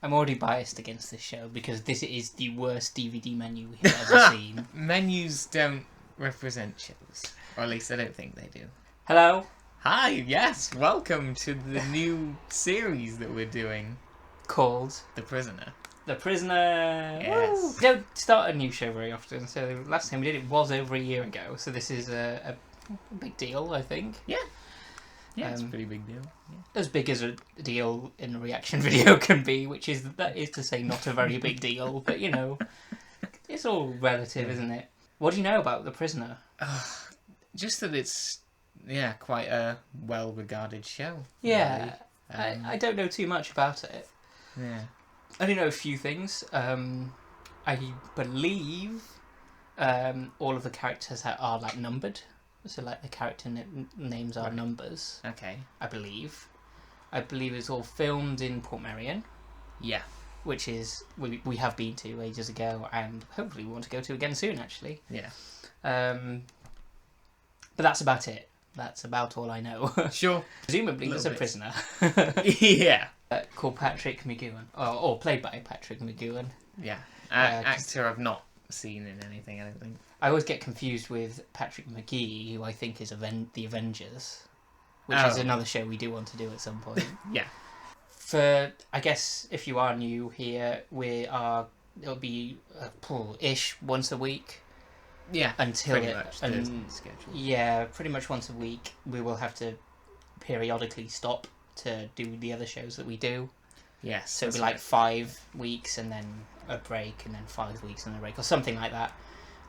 I'm already biased against this show because this is the worst DVD menu we've ever seen. Menus don't represent shows. Or at least I don't think they do. Hello? Hi, yes, welcome to the new series that we're doing. Called The Prisoner. The Prisoner. Yes. Woo! We don't start a new show very often, so the last time we did it was over a year ago, so this is a big deal, I think. Yeah. Yeah, it's a pretty big deal. Yeah. As big as a deal in a reaction video can be, that is to say not a very big deal, but you know, it's all relative, isn't it? What do you know about The Prisoner? Just that it's, quite a well-regarded show. Yeah, really. I don't know too much about it. Yeah. I only know a few things. I believe all of the characters are like numbered. So like the character names are numbers. Okay. I believe it's all filmed in Portmeirion. Yeah. Which is we have been to ages ago, and hopefully we want to go to again soon. Actually. Yeah. But that's about it. That's about all I know. Sure. Presumably there's a prisoner. Yeah. Called Patrick McGowan, or played by Patrick McGowan. Yeah. Actor I've not seen in anything, I don't think. I always get confused with Patrick McGee, who I think is the Avengers, which is another show we do want to do at some point. Yeah. For, I guess, if you are new here, it'll be ish once a week. Yeah, until pretty much schedule. Yeah, pretty much once a week. We will have to periodically stop to do the other shows that we do. Yes. So it'll be like 5 weeks and then a break, and then 5 weeks and a break, or something like that.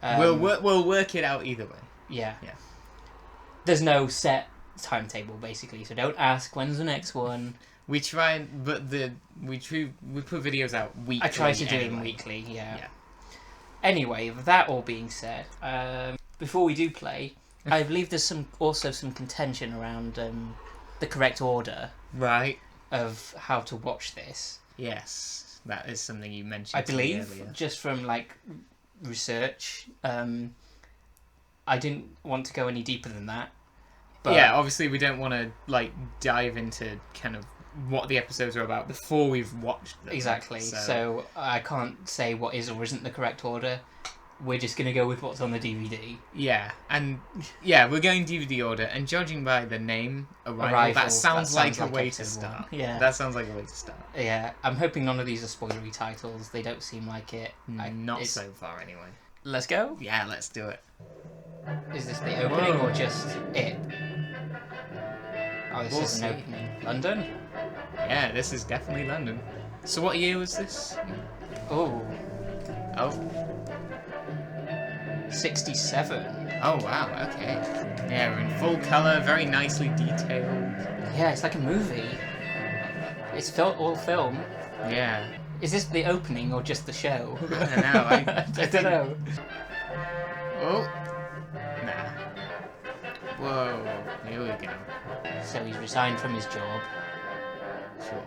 We'll work it out either way. Yeah. Yeah. There's no set timetable basically, so don't ask when's the next one. We try, but we put videos out weekly. I try to do anyway. them weekly. Yeah. Anyway, with that all being said, before we do play, I believe there's also some contention around the correct order. Right. Of how to watch this. Yes, that is something you mentioned. I believe, earlier. just from like research, I didn't want to go any deeper than that. But yeah, obviously we don't want to like dive into kind of what the episodes are about before we've watched them. Exactly. So I can't say what is or isn't the correct order. We're just going to go with what's on the DVD. Yeah, and we're going DVD order, and judging by the name, Arrival, that sounds like a way to start. Yeah. That sounds like a way to start. Yeah, I'm hoping none of these are spoilery titles. They don't seem like it. Not so far, anyway. Let's go? Yeah, let's do it. Is this the opening or just it? Oh, this is an opening. London? Yeah, this is definitely London. So what year was this? Oh. 67. Oh wow, okay. Yeah, we're in full colour, very nicely detailed. Yeah, it's like a movie. It's all film. Yeah. Is this the opening or just the show? I don't know. I don't know. Oh. Nah. Whoa. Here we go. So he's resigned from his job. Sure.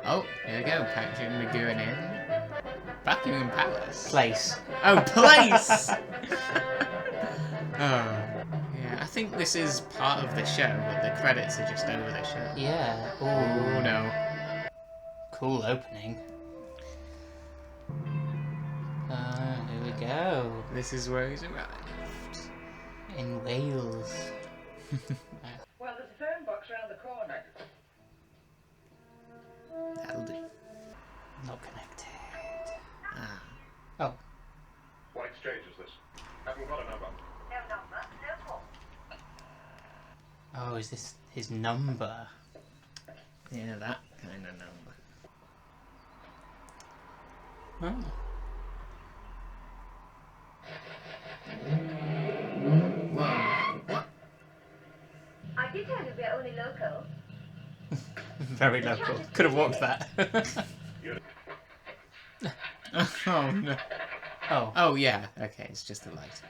Oh, here we go. Patrick McGowan in. Buckingham Palace. Place. Oh, place! Yeah, I think this is part of the show, but the credits are just over the show. Yeah. Ooh. Oh, no. Cool opening. Here we go. This is where he's arrived. In Wales. Well, there's a phone box round the corner. That'll do. Not connected. Ah. Oh. What exchange is this? Haven't got a number. No number, no call. Oh, is this his number? Yeah, that kind of number. Oh. Whoa. What? I did tell you we're only local. Very local. Could have walked that. Oh, no. Oh. Oh, yeah. Okay, it's just a light.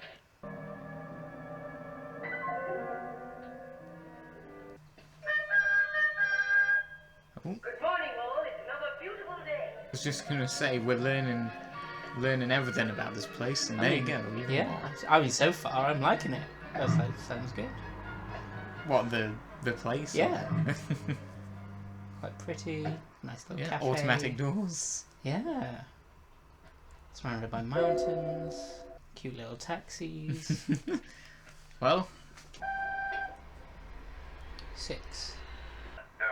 Good morning, all. It's another beautiful day. I was just going to say, we're learning everything about this place, and there you go. Yeah. I mean, so far, I'm liking it. That sounds good. What, the place? Yeah. Quite pretty. Nice little Yeah, cafe. automatic doors. Yeah. Surrounded by mountains. Cute little taxis. Well, 6. No.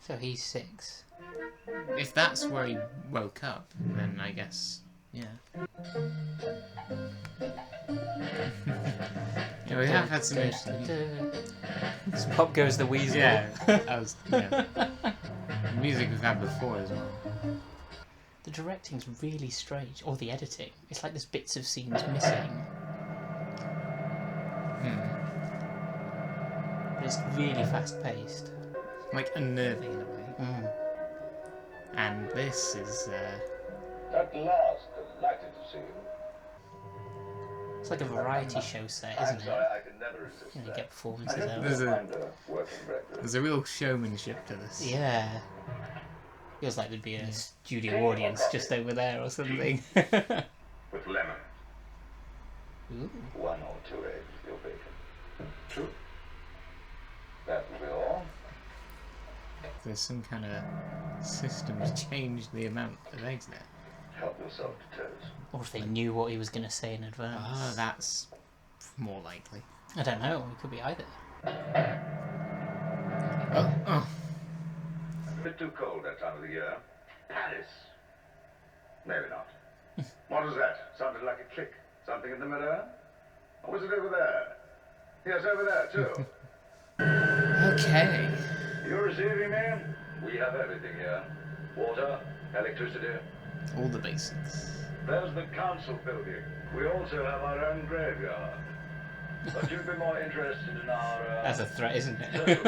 So he's 6. if that's where he woke up, then I guess, yeah. Yeah, we have had some interesting... So pop goes the weasel. Yeah, music we've had before as well. The directing's really strange, or the editing. It's like there's bits of scenes missing. But it's really fast paced. Like unnerving in a way. Mm. And this is, At last, delighted to see you. It's like a variety show set, isn't it? I can never resist You know, you that. get performances out. there's a real showmanship to this. Yeah. Feels like there'd be a studio audience just over there or something. With lemon. Ooh. 1 or 2 eggs, your bacon. 2. That will be all. There's some kind of system to change the amount of eggs there. Help yourself to toast. Or if they knew what he was going to say in advance. Ah, that's more likely. I don't know, it could be either. Oh. A bit too cold that time of the year. Paris. Maybe not. What was that? Sounded like a click. Something in the mirror? Or was it over there? Yes, over there too. Okay. You receiving me? We have everything here. Water, electricity. All the basics. There's the council building. We also have our own graveyard. But you'd be more interested in our... That's a threat, isn't it? social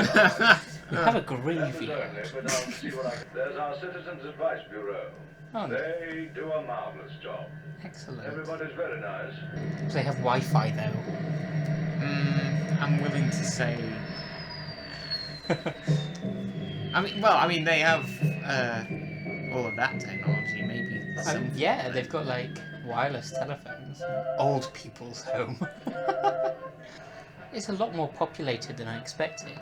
We have a That is graveyard. only, but I'll see what I can... There's our Citizens Advice Bureau. Oh, no. They do a marvellous job. Excellent. Everybody's very nice. Do they have Wi-Fi though? I'm willing to say... I mean, they have all of that technology, maybe. Yeah, they've got like wireless telephones. Old people's home. It's a lot more populated than I expected.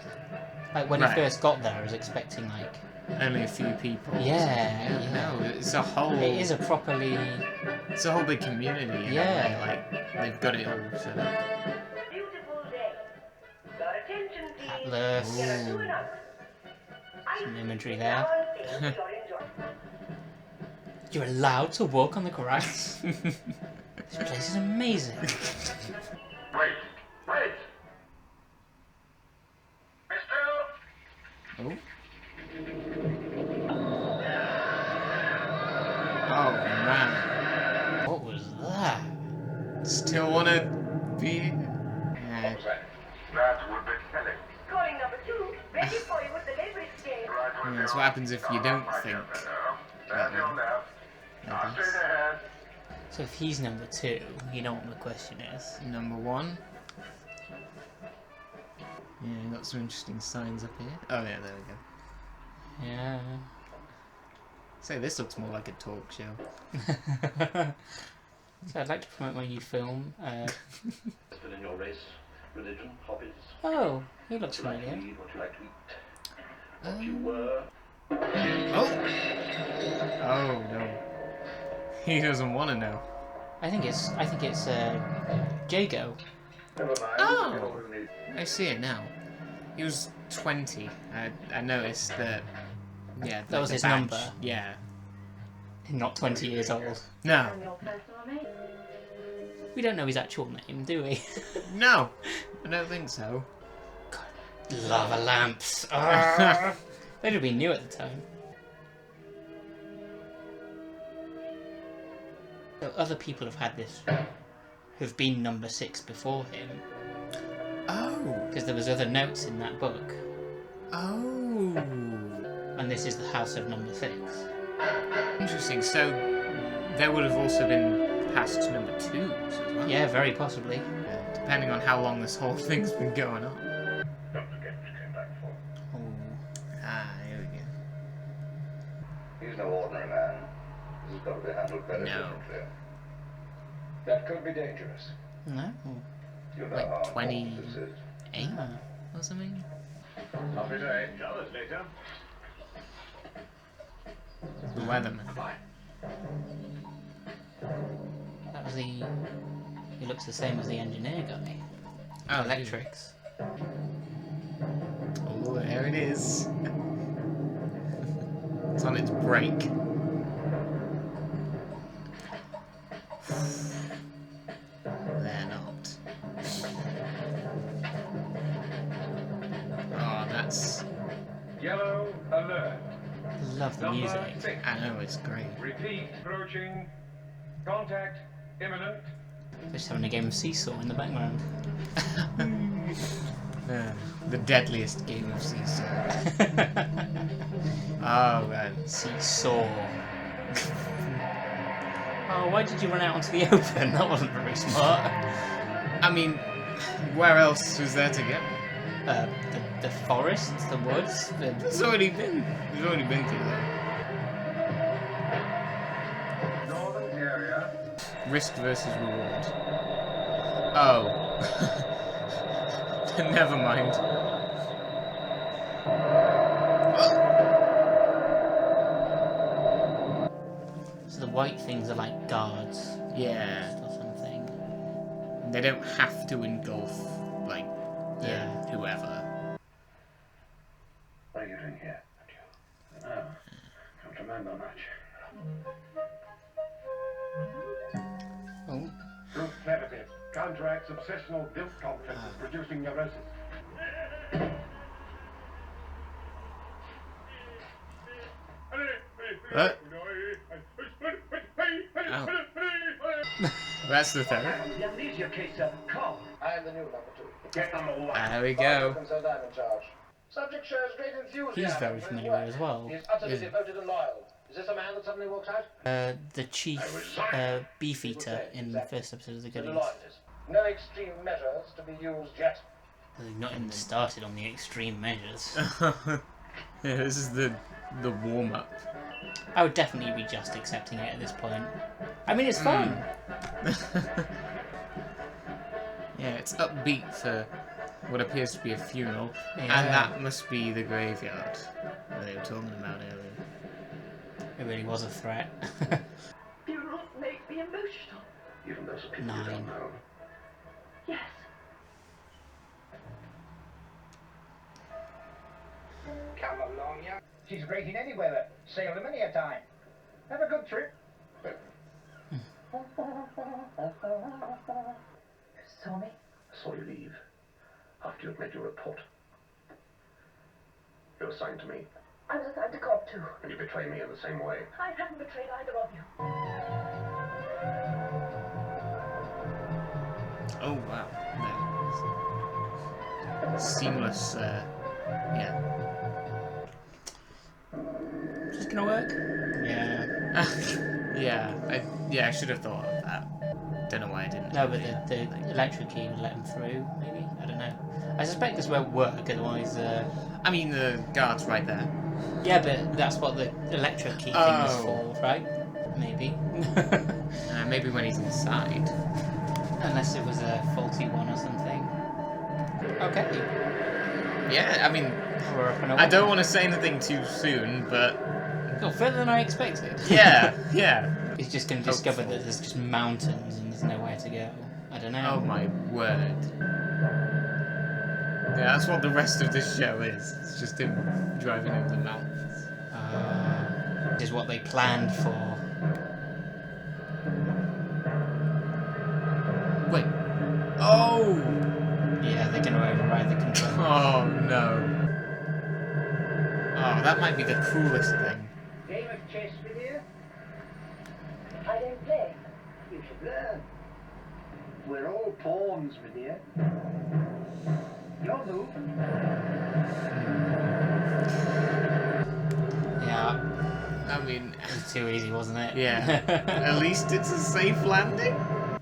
Like when Right. he first got there, I was expecting like... Only a few people. Yeah. No, it's a whole... It is a properly... It's a whole big community. In Yeah. a way. Like, they've got it all set up. Beautiful day. Your attention, please. Atlas. There are 2 announcements. Some imagery Now there. on sale for your enjoyment. You're allowed to walk on the grass. This place is amazing. Wait! Mister! Oh. Oh, man. What was that? Still want to be... Yeah. That would be killing. Calling number 2. Ready for you with the delivery stage. Yeah, that's what happens if you don't think. That's your left. Now straight ahead. So if he's number 2, you know what the question is. Number 1. Yeah, got some interesting signs up here. Oh, yeah, there we go. Yeah. So this looks more like a talk show. So I'd like to promote my new film. Still in your race, religion, hobbies. Oh, he looks What you like to familiar. read, what you like to eat. What you were. Oh! Oh, no. He doesn't want to know. I think it's Jago. Never mind. Oh. You don't need- I see it now. He was 20. I noticed that... Yeah, That was the his badge. number. Yeah. Not 20 years old. No. And your personal name. We don't know his actual name, do we? No. I don't think so. Lava lamps. Ah. They'd have been new at the time. So other people have had this, who've been number 6 before him, Oh. because there was other notes in that book, Oh. and this is the house of number 6. Interesting. So there would have also been past number 2s as well. Yeah, very possibly. Depending on how long this whole thing's been going on. Don't forget what you came back for. Oh. Ah, here we go. He's no ordinary man. This has got to be handled very No. differently. That could be dangerous. No. You know Like how 20 important this is. 8 Ah. or something? Happy day. Tell us later. weatherman. That was the... He looks the same as the engineer guy. Oh, Electrics. Oh, there it is. It's on its break. They're not. Oh, that's... Yellow alert. Love the Number music. 6. I know, it's great. Repeat, approaching. Contact imminent. Just having a game of Seesaw in the background. The deadliest game of Seesaw. Oh, man. Seesaw. Oh, why did you run out onto the open? That wasn't very smart. I mean, where else was there to go? The forest, the woods. We've already been through that. Northern area. Risk versus reward. Oh. Never mind. So the white things are like guards. Yeah. Or something. They don't have to engulf, like, whoever. What are you doing here? Oh, can't remember much. Oh. Group therapy. Counteracts obsessional guilt complexes producing neurosis. What? Oh. That's the thing. The amnesia case, sir. Calm. I am the new number 2. Get number 1. There we go. Concerned I'm in charge. Subject shows great enthusiasm. He's very for his familiar work. as well. He is utterly Is he? devoted and loyal. Is this a man that suddenly walks out? The chief beefeater in the first episode of The The Goodies. loyalist. No extreme measures to be used yet. They've not even started on the extreme measures. Yeah, this is the warm-up. I would definitely be just accepting it at this point. I mean, it's fun. Yeah, it's upbeat for what appears to be a funeral, Yeah. and that must be the graveyard that they were talking about earlier. It really was a threat. Funerals make me emotional. Even those are people you 9. don't know. Yes. Come along, young. She's great in any weather. Sailed many a time. Have a good trip. Saw me? I saw you leave after you'd made your report. You're assigned to me, I was assigned to Cobb too. and you betray me in the same way. I haven't betrayed either of you. Oh wow. No. Seamless, yeah. Is this gonna work? Yeah. I should have thought of that. Don't know why I didn't. No, but the electric key would let him through, maybe? I don't know. I suspect this won't work, otherwise... I mean, the guard's right there. Yeah, but that's what the electric key thing is for, right? Maybe. Maybe when he's inside. Unless it was a faulty one or something. Okay. Yeah, I mean, We're up and I don't want to say anything too soon, but Oh, further than I expected. yeah. He's just going to discover that there's just mountains and there's nowhere to go. I don't know. Oh my word. Yeah, that's what the rest of this show is. It's just him driving over the mountains. This is what they planned for. Wait. Oh! Yeah, they're going to override the control. Oh no. Oh, that might be the coolest thing. Game of chess with you? I don't play. You should learn. We're all pawns, my dear. Your move. Yeah, I mean, it was too easy, wasn't it? yeah. At least it's a safe landing.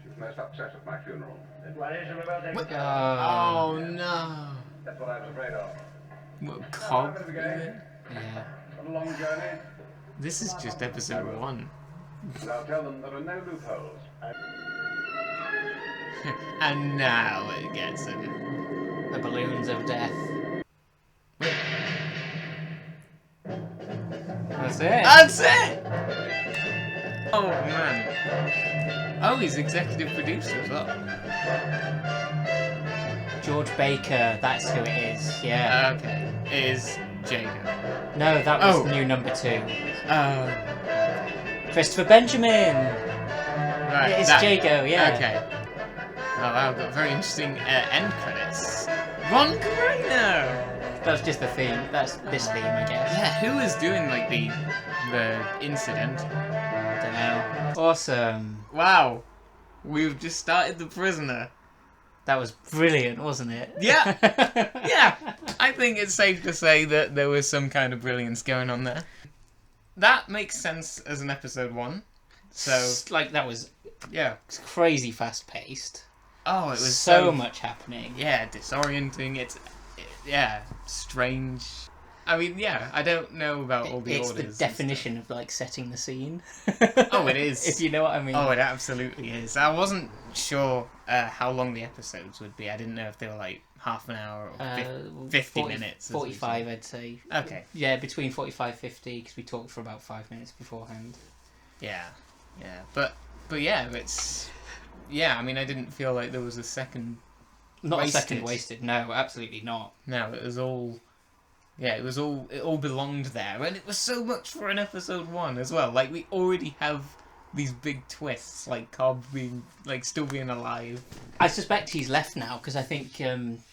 She's most upset at my funeral. What is it about that? Oh no. That's what I was afraid of. What Cobb? Is it? Yeah. A long journey. This is just episode 1. And I'll tell them there are no loopholes. And now it gets him. The balloons of death. That's it. That's it! Oh man. Oh, he's executive producer as well. George Baker, that's who it is. Yeah. Okay. Is Jago. No, that was Oh. new number 2. Oh. Christopher Benjamin. Right. It's Jago. Yeah. Okay. Well, I've got very interesting end credits. Ron Carino! That's just the theme. That's this theme, I guess. Yeah, who is doing, like, the incident? Don't know. Awesome. Wow. We've just started The Prisoner. That was brilliant, wasn't it? Yeah. Yeah. I think it's safe to say that there was some kind of brilliance going on there. That makes sense as an episode 1. So, like, that was yeah. crazy fast paced. Oh, it was so much happening. Yeah, disorienting. Yeah, strange. I mean, yeah, I don't know about all the orders. It's the definition of, like, setting the scene. Oh, it is. If you know what I mean. Oh, it absolutely is. I wasn't sure how long the episodes would be. I didn't know if they were, like, half an hour or 50 minutes. 45, I'd say. Okay. Yeah, between 45 50, because we talked for about 5 minutes beforehand. Yeah, yeah. But yeah, it's... Yeah, I mean, I didn't feel like there was a second Not wasted. a second wasted, no, absolutely not. No, it was all... Yeah, it all belonged there, and it was so much for an episode 1 as well. Like, we already have these big twists, like Cobb being, like, still being alive. I suspect he's left now, because I think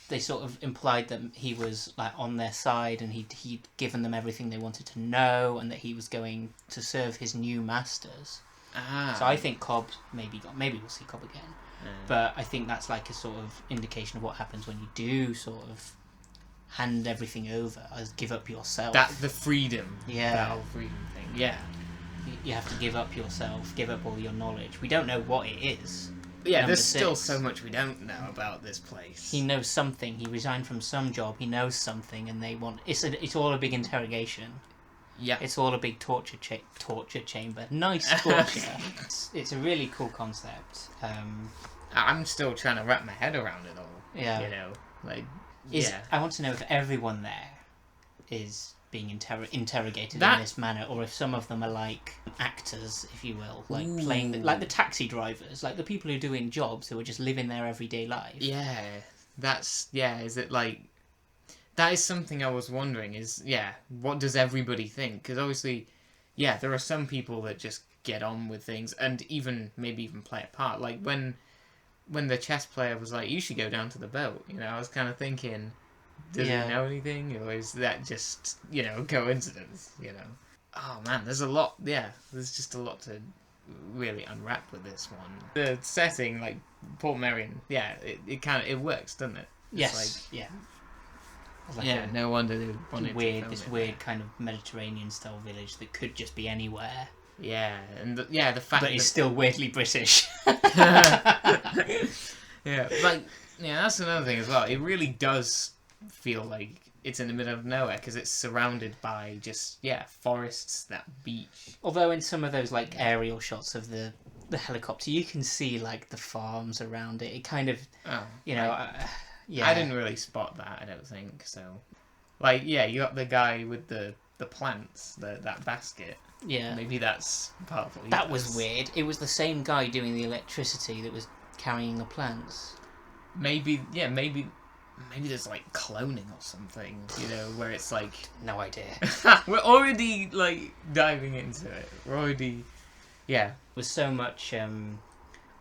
they sort of implied that he was, like, on their side, and he'd given them everything they wanted to know, and that he was going to serve his new masters. Ah. So I think Cobb maybe we'll see Cobb again. But I think that's like a sort of indication of what happens when you do sort of hand everything over, as give up yourself. The freedom. Yeah. That whole freedom thing. Yeah. You have to give up yourself, give up all your knowledge. We don't know what it is. Yeah, Number there's still 6. so much we don't know about this place. He knows something. He resigned from some job. He knows something, and they want. It's all a big interrogation. Yeah. It's all a big torture chamber. Nice torture. It's a really cool concept. I'm still trying to wrap my head around it all. Yeah. You know, like, I want to know if everyone there is being interrogated in this manner, or if some of them are like actors, if you will, like playing like the taxi drivers, like the people who are doing jobs who are just living their everyday life. Yeah. Is it like... That is something I was wondering, what does everybody think? Because obviously, there are some people that just get on with things and maybe even play a part. Like when the chess player was like, you should go down to the boat, I was kind of thinking, does he know anything? Or is that just, coincidence, Oh man, there's a lot, there's just a lot to really unwrap with this one. The setting, like Port Merion, it works, doesn't it? It's like no wonder they wanted this weird kind of Mediterranean-style village that could just be anywhere. Yeah, and the fact but it's still weirdly British. That's another thing as well. It really does feel like it's in the middle of nowhere because it's surrounded by just forests, that beach. Although in some of those like aerial shots of the helicopter, you can see like the farms around it. It kind of, I didn't really spot that, I don't think, so... Like, you got the guy with the plants, that basket. Yeah. Maybe that's part of what That was weird. It was the same guy doing the electricity that was carrying the plants. Maybe there's, like, cloning or something, where it's like... No idea. We're already, like, diving into it. We're already... Yeah. With so much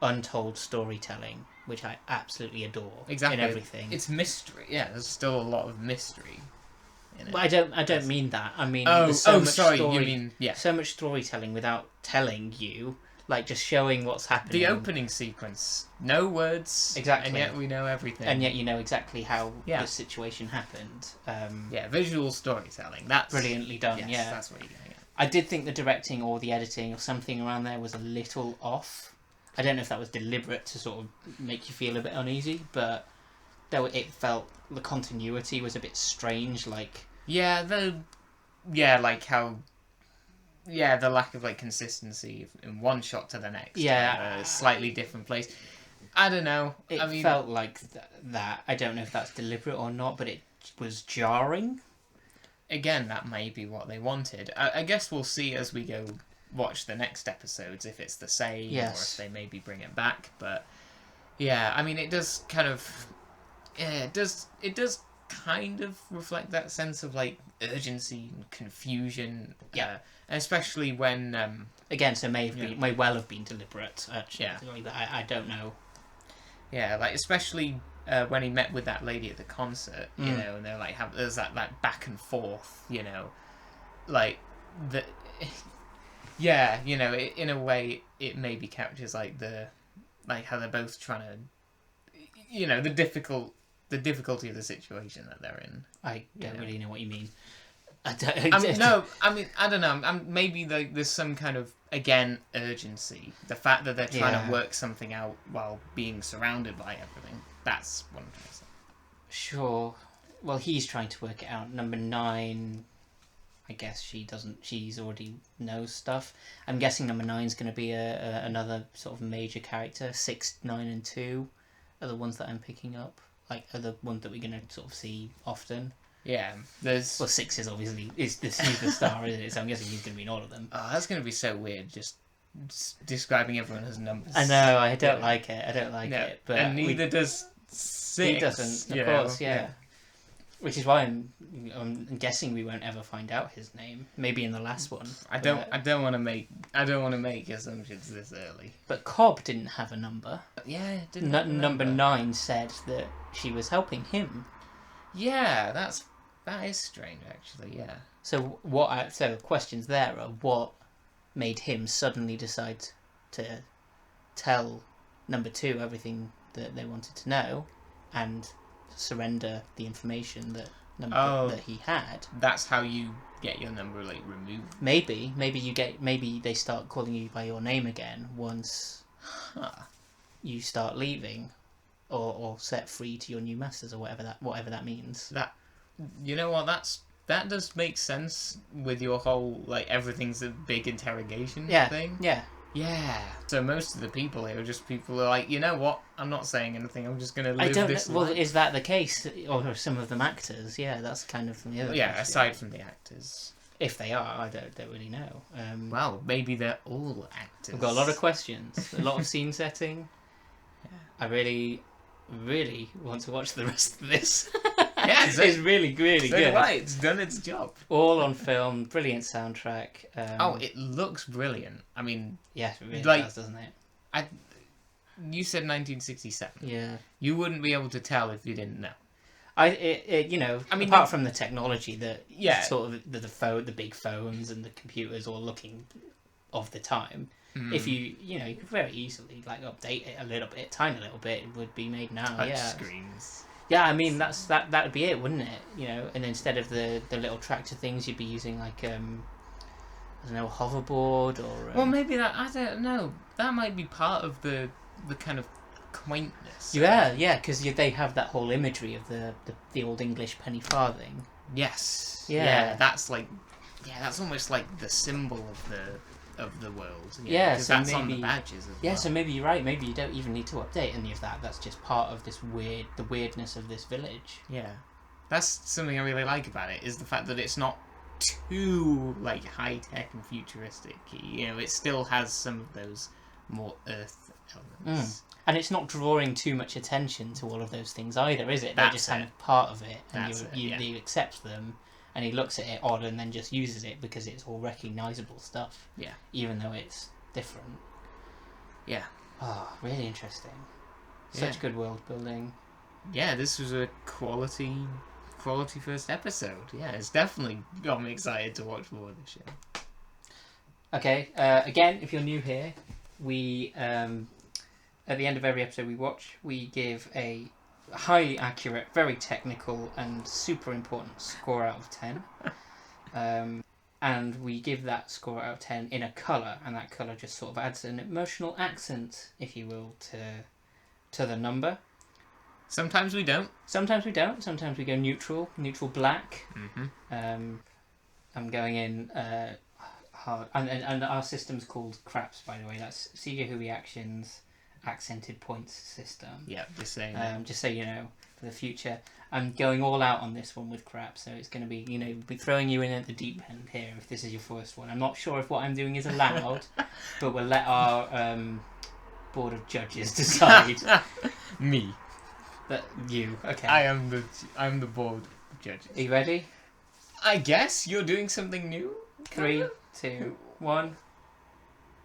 untold storytelling, which I absolutely adore. Exactly. In everything. It's mystery. Yeah, there's still a lot of mystery in it. But I don't mean that. I mean, so much storytelling without telling you, like just showing what's happening. The opening sequence, no words, exactly, and yet we know everything, and yet you know exactly how the situation happened. Visual storytelling. That's brilliantly done. Yes, that's what you're getting at. I did think the directing or the editing or something around there was a little off. I don't know if that was deliberate to sort of make you feel a bit uneasy, but it felt the continuity was a bit strange. Like the lack of like consistency in one shot to the next. A slightly different place. I don't know. It felt like that. I don't know if that's deliberate or not, but it was jarring. Again, that may be what they wanted. I guess we'll see as we go watch the next episodes if it's the same, or Yes. if they maybe bring it back. But yeah, I mean, it does kind of, yeah, it does kind of reflect that sense of like urgency and confusion. Yeah. And especially when Again, so may well have been deliberate. Actually, Yeah. but I don't know. yeah, like especially when he met with that lady at the concert, you know, and they're like, there's that like back and forth, you know, like the, yeah, you know, in a way, it maybe captures like how they're both trying to, you know, the difficulty of the situation that they're in. I don't Yeah. really know what you mean. I don't know. Maybe there's some kind of, again, urgency. The fact that they're trying to work something out while being surrounded by everything. That's what I'm trying to say. Sure. Well, he's trying to work it out. Number 9, I guess she doesn't. She's already knows stuff. I'm guessing number 9's going to be another sort of major character. 6, 9, and 2 are the ones that I'm picking up. Like, are the ones that we're going to sort of see often. Yeah, there's... Well, 6 is obviously the superstar, isn't it? So I'm guessing he's going to be in all of them. Oh, that's going to be so weird, just describing everyone as numbers. I know, I don't like it. I don't like No, it. But and neither does 6. he doesn't, of course, yeah. Which is why I'm guessing we won't ever find out his name. Maybe in the last one. I don't want to make assumptions this early. But Cobb didn't have a number. Yeah, it didn't. Number 9 said that she was helping him. Yeah, that is strange, actually. Yeah. So questions there are: what made him suddenly decide to tell number 2 everything that they wanted to know, and surrender the information that he had? That's how you get your number like removed. Maybe they start calling you by your name again once you start leaving, or set free to your new masters, or whatever that means. That, you know what, that does make sense with your whole like everything's a big interrogation thing. Yeah. So most of the people here are just people who are like, you know what, I'm not saying anything, I'm just gonna live this life. Well, is that the case, or are some of them actors? Yeah, that's kind of the other. Yeah, question. aside from the actors. If they are, I don't really know. Well, maybe they're all actors. We've got a lot of questions, a lot of scene setting. Yeah. I really, really want to watch the rest of this. Yeah, it's really, really good. Right, it's done its job. All on film, brilliant soundtrack. It looks brilliant. I mean, yeah, it really like, does, doesn't it? You said 1967. Yeah. You wouldn't be able to tell if you didn't know. Apart from the technology that sort of the big phones and the computers all looking of the time, if you could very easily like update it a little bit, tiny little bit, it would be made now. Touch yeah. screens. Yeah, I mean that would be it, wouldn't it? You know, and instead of the little tractor things, you'd be using like I don't know, a hoverboard or. Well, maybe that, I don't know. That might be part of the kind of quaintness. Yeah, because they have that whole imagery of the old English penny farthing. Yes. Yeah. That's almost like the symbol of the world. Yeah, because so that's on maybe, the badges as yeah, well. so maybe you're right. Maybe you don't even need to update any of that. That's just part of the weirdness of this village. Yeah, that's something I really like about it, is the fact that it's not too like high tech and futuristic. You know, it still has some of those more Earth elements. And it's not drawing too much attention to all of those things either, is it? They're That's just kind it. of part of it, and That's you accept them, and he looks at it odd and then just uses it because it's all recognisable stuff. Yeah. Even though it's different. Yeah. Oh, really interesting. Such good world building. Yeah, this was a quality first episode. Yeah, it's definitely got me excited to watch more of this show. Okay, again, if you're new here, we at the end of every episode we watch, we give a highly accurate, very technical, and super important score out of 10. And we give that score out of 10 in a colour, and that colour just sort of adds an emotional accent, if you will, to the number. Sometimes we don't. Sometimes we don't. Sometimes we go neutral black. Mm-hmm. I'm going in hard, and our system's called CRAPS, by the way. That's CJ Who Reactions, accented points system. Yeah, just saying. Just so you know, for the future. I'm going all out on this one with crap, so it's going to be, be throwing you in at the deep end here if this is your first one. I'm not sure if what I'm doing is allowed, but we'll let our board of judges decide. Me. That you, okay. I'm the board judge. Are you ready? I guess you're doing something new. 3, 2, 1.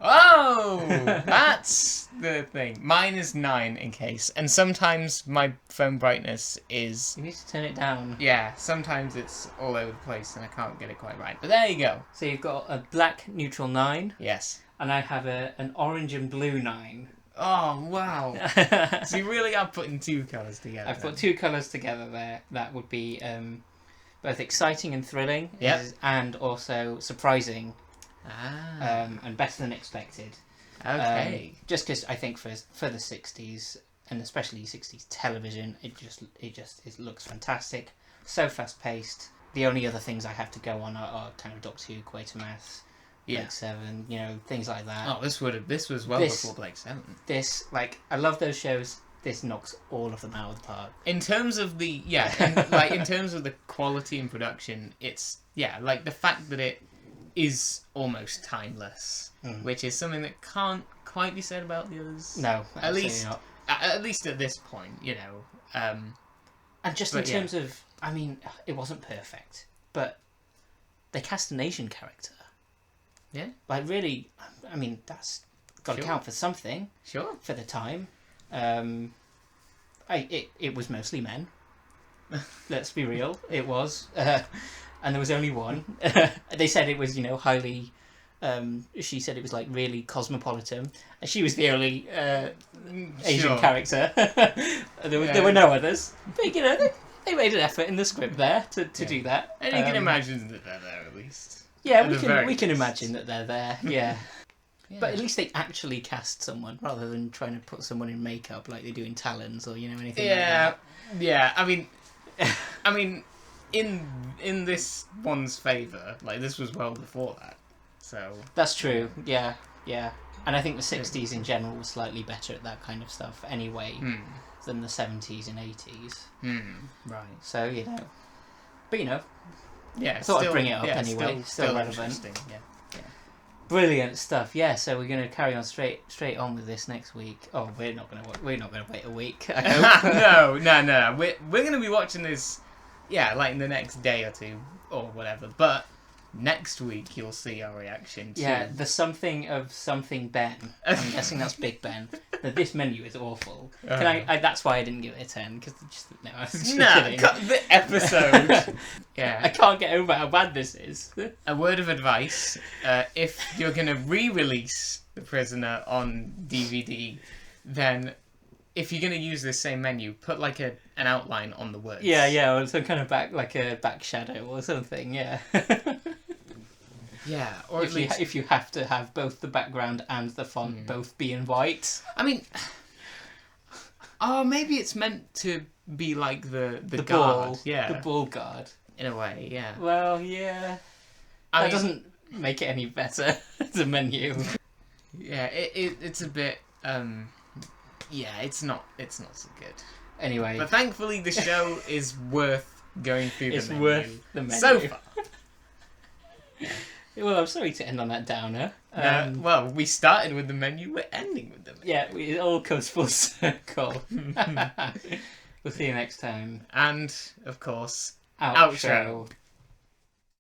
Oh, that's the thing. Mine is 9 in case, and sometimes my phone brightness is. You need to turn it down. Yeah, sometimes it's all over the place and I can't get it quite right. But there you go. So you've got a black neutral 9, Yes. and I have an orange and blue 9. Oh wow! So you really are putting 2 colours together. I've put 2 colours together there. That would be both exciting and thrilling, Yep. and also surprising. And better than expected. okay. Just because I think for the 60s, and especially 60s television, it looks fantastic. So fast paced. The only other things I have to go on are kind of Doctor Who, Quatermass, Blake 7, things like that. Oh, this was well before Blake 7. This, I love those shows. This knocks all of them out of the park. In terms of the in terms of the quality and production, it's the fact that it is almost timeless, which is something that can't quite be said about the others. No, at least not. At least at this point, And just in terms of, it wasn't perfect, but they cast an Asian character. Yeah. Really, that's got to count for something. Sure. For the time. It was mostly men. Let's be real. It was. And there was only one. They said it was, highly... she said it was, really cosmopolitan. And she was the only Asian character. There were no others. But, they made an effort in the script there to do that. And you can imagine that they're there, at least. Yeah, we can imagine that they're there, yeah. But at least they actually cast someone, rather than trying to put someone in makeup like they do in Talons or, anything like that. Yeah, I mean... In this one's favour, this was well before that, so... That's true, yeah. And I think the 60s in general was slightly better at that kind of stuff anyway than the 70s and 80s. Right. So, But, yeah, I thought I'd bring it up anyway. Still relevant. Yeah. Brilliant stuff. Yeah, so we're going to carry on straight on with this next week. Oh, we're not going to wait a week, I hope. No. We're going to be watching this... Yeah, in the next day or two, or whatever. But next week you'll see our reaction to... Yeah, the something of something Ben. I'm guessing that's Big Ben. This menu is awful. Can I that's why I didn't give it a 10, because I was just kidding. The episode! Yeah. I can't get over how bad this is. A word of advice, if you're going to re-release The Prisoner on DVD, then... If you're going to use this same menu, put an outline on the words. Yeah, or some kind of back shadow or something, yeah. Yeah, or if you have to have both the background and the font both be in white. Maybe it's meant to be like the guard. Ball, yeah. The ball guard. In a way, yeah. Well, yeah. That doesn't make it any better, the menu. Yeah, it's a bit... Yeah, it's not so good. Anyway. But thankfully the show is worth going through the menu. It's worth the menu. So far. Well, I'm sorry to end on that downer. Well, we started with the menu, we're ending with the menu. Yeah, it all comes full circle. We'll see you next time. And, of course, Outro.